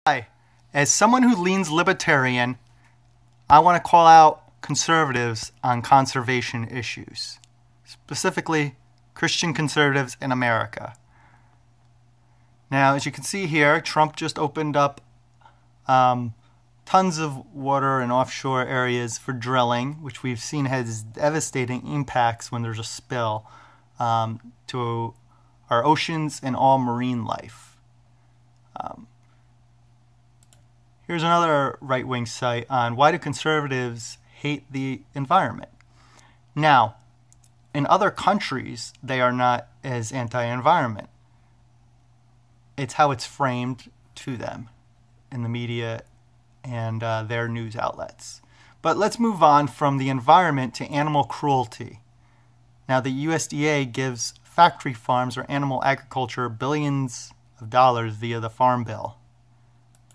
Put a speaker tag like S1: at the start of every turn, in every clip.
S1: Hi, as someone who leans libertarian, I want to call out conservatives on conservation issues, specifically Christian conservatives in America. Now, as you can see here, Trump just opened up tons of water in offshore areas for drilling, which we've seen has devastating impacts when there's a spill to our oceans and all marine life. Here's another right-wing site on why do conservatives hate the environment. Now, in other countries, they are not as anti-environment. It's how it's framed to them in the media and their news outlets. But let's move on from the environment to animal cruelty. Now, the USDA gives factory farms or animal agriculture billions of dollars via the Farm Bill.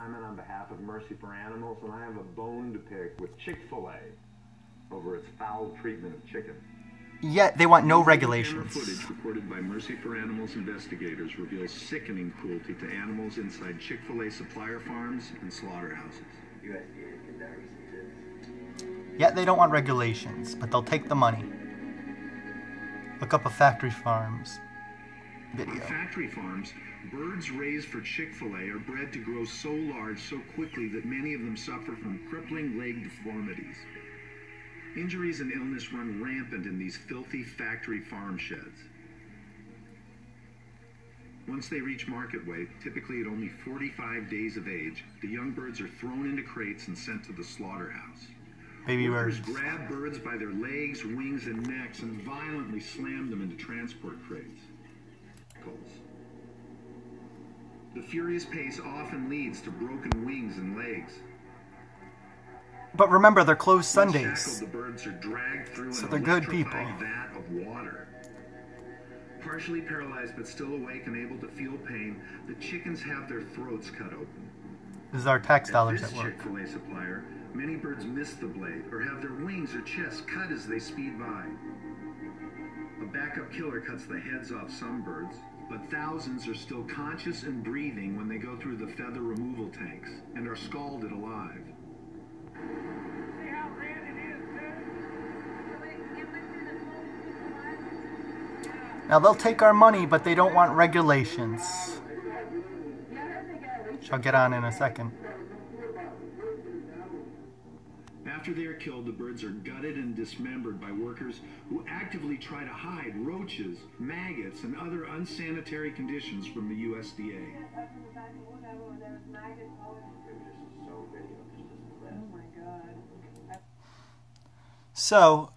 S2: I'm on behalf of Mercy for Animals, and I have a bone to pick with Chick-fil-A over its foul treatment of chicken.
S1: Yet they want no regulations.
S3: Footage reported by Mercy for Animals investigators reveals sickening cruelty to animals inside Chick-fil-A supplier farms and slaughterhouses.
S1: Yet they don't want regulations, but they'll take the money. Look up a factory farms video.
S3: On factory farms, birds raised for Chick-fil-A are bred to grow so large so quickly that many of them suffer from crippling leg deformities. Injuries and illness run rampant in these filthy factory farm sheds. Once they reach market weight, typically at only 45 days of age, the young birds are thrown into crates and sent to the slaughterhouse.
S1: Baby birds.
S3: Workers grab birds by their legs, wings, and necks and violently slam them into transport crates. The furious pace often leads to broken wings and legs.
S1: But remember, they're closed Sundays,
S3: The birds are dragged through
S1: so
S3: an
S1: they're good people.
S3: vat of water. Partially paralyzed but still awake and able to feel pain, the chickens have their throats cut open.
S1: This is our tax dollars
S3: At
S1: at work.
S3: Chick-fil-A supplier, many birds miss the blade or have their wings or chests cut as they speed by. A backup killer cuts the heads off some birds, but thousands are still conscious and breathing when they go through the feather removal tanks and are scalded alive.
S1: Now they'll take our money, but they don't want regulations, which I'll get on in a second.
S3: After they are killed, the birds are gutted and dismembered by workers who actively try to hide roaches, maggots, and other unsanitary conditions from the USDA.
S1: So,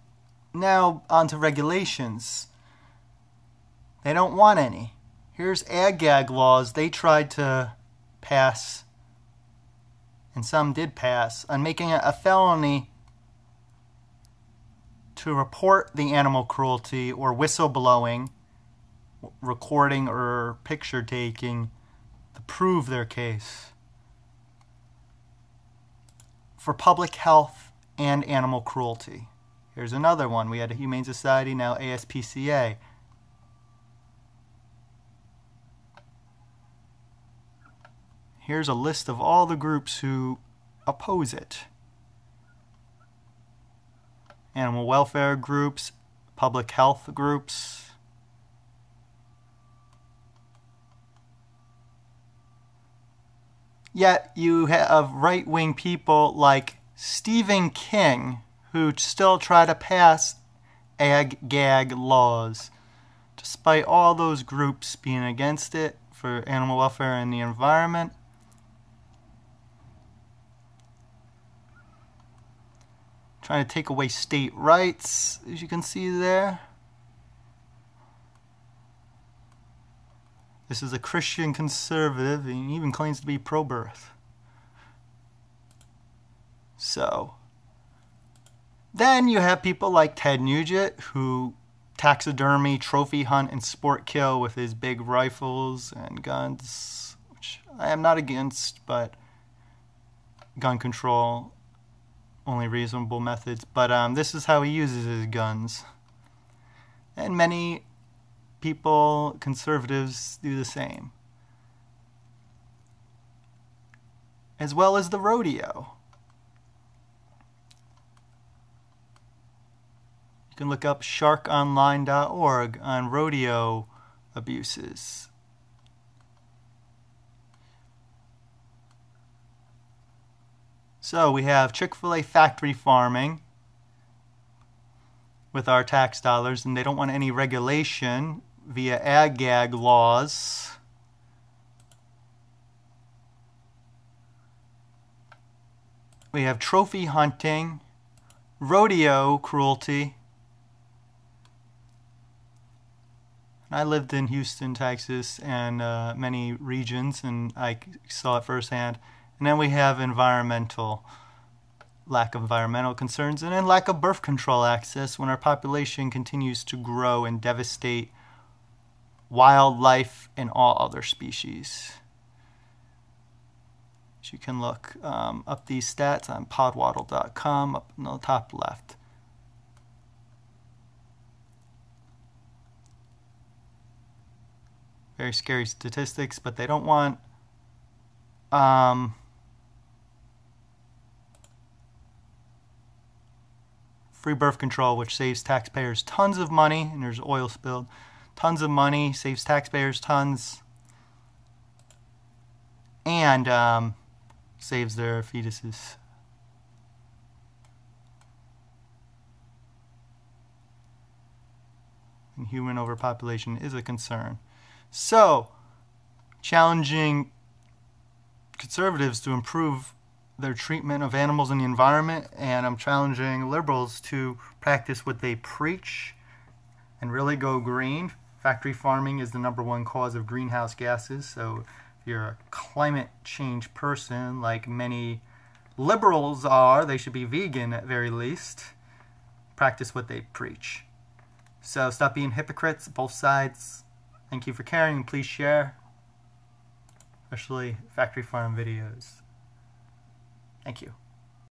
S1: now on to regulations. They don't want any. Here's ag-gag laws they tried to pass, and some did pass, on making it a felony to report the animal cruelty or whistleblowing, recording or picture taking to prove their case for public health and animal cruelty. Here's another one. We had a Humane Society, now ASPCA. Here's a list of all the groups who oppose it. Animal welfare groups, public health groups. Yet you have right-wing people like Stephen King who still try to pass ag-gag laws, despite all those groups being against it for animal welfare and the environment. Trying to take away state rights, as you can see there. This is a Christian conservative, and he even claims to be pro-birth. So, then you have people like Ted Nugent, who taxidermy, trophy hunt, and sport kill with his big rifles and guns, which I am not against, but gun control, only reasonable methods. But this is how he uses his guns. And many people, conservatives, do the same. as well as the rodeo. You can look up sharkonline.org on rodeo abuses. So we have Chick-fil-A factory farming with our tax dollars, and they don't want any regulation via ag-gag laws. We have trophy hunting, rodeo cruelty. I lived in Houston, Texas, and many regions, and I saw it firsthand. And then we have lack of environmental concerns, and then lack of birth control access when our population continues to grow and devastate wildlife and all other species. So you can look up these stats on podwaddle.com up in the top left. Very scary statistics, but they don't want free birth control, which saves taxpayers tons of money, and there's oil spilled. Tons of money, saves taxpayers tons, and saves their fetuses. And human overpopulation is a concern. So, challenging conservatives to improve their treatment of animals and the environment, and I'm challenging liberals to practice what they preach and really go green. Factory farming is the #1 cause of greenhouse gases, so if you're a climate change person like many liberals are, they should be vegan at very least. Practice what they preach. So stop being hypocrites, both sides. Thank you for caring, and please share, especially factory farm videos. Thank you.